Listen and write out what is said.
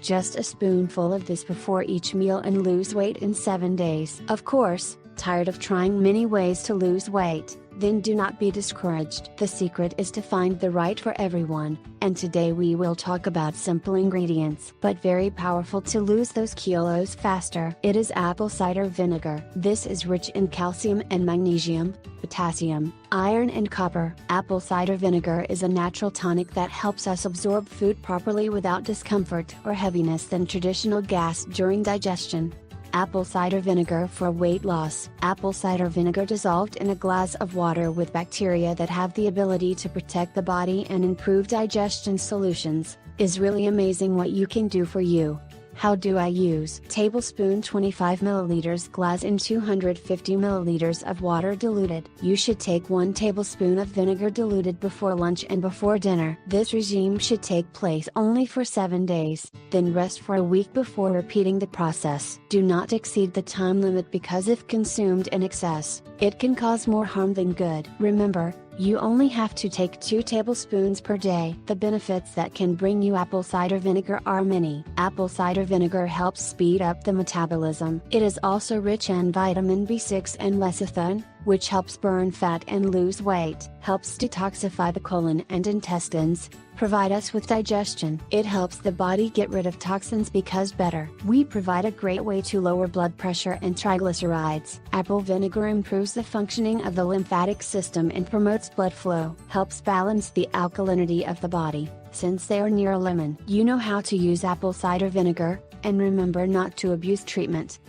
just a spoonful of this before each meal and lose weight in 7 days. Of course, tired of trying many ways to lose weight? Then do not be discouraged. The secret is to find the right for everyone, and today we will talk about simple ingredients but very powerful to lose those kilos faster. It is apple cider vinegar. This is rich in calcium and magnesium, potassium, iron and copper. Apple cider vinegar is a natural tonic that helps us absorb food properly without discomfort or heaviness than traditional gas during digestion. Apple cider vinegar for weight loss. Apple cider vinegar dissolved in a glass of water with bacteria that have the ability to protect the body and improve digestion solutions, is really amazing what you can do for you. How do I use? Tablespoon 25 milliliters glass in 250 milliliters of water diluted. You should take 1 tablespoon of vinegar diluted before lunch and before dinner. This regime should take place only for 7 days, then rest for a week before repeating the process. Do not exceed the time limit because if consumed in excess, it can cause more harm than good. Remember, you only have to take 2 tablespoons per day. The benefits that can bring you apple cider vinegar are many. Apple cider vinegar helps speed up the metabolism. It is also rich in vitamin B6 and lecithin, which helps burn fat and lose weight. Helps detoxify the colon and intestines, provide us with digestion. It helps the body get rid of toxins because better. We provide a great way to lower blood pressure and triglycerides. Apple vinegar improves the functioning of the lymphatic system and promotes blood flow. Helps balance the alkalinity of the body, since they are near a lemon. You know how to use apple cider vinegar, and remember not to abuse treatment.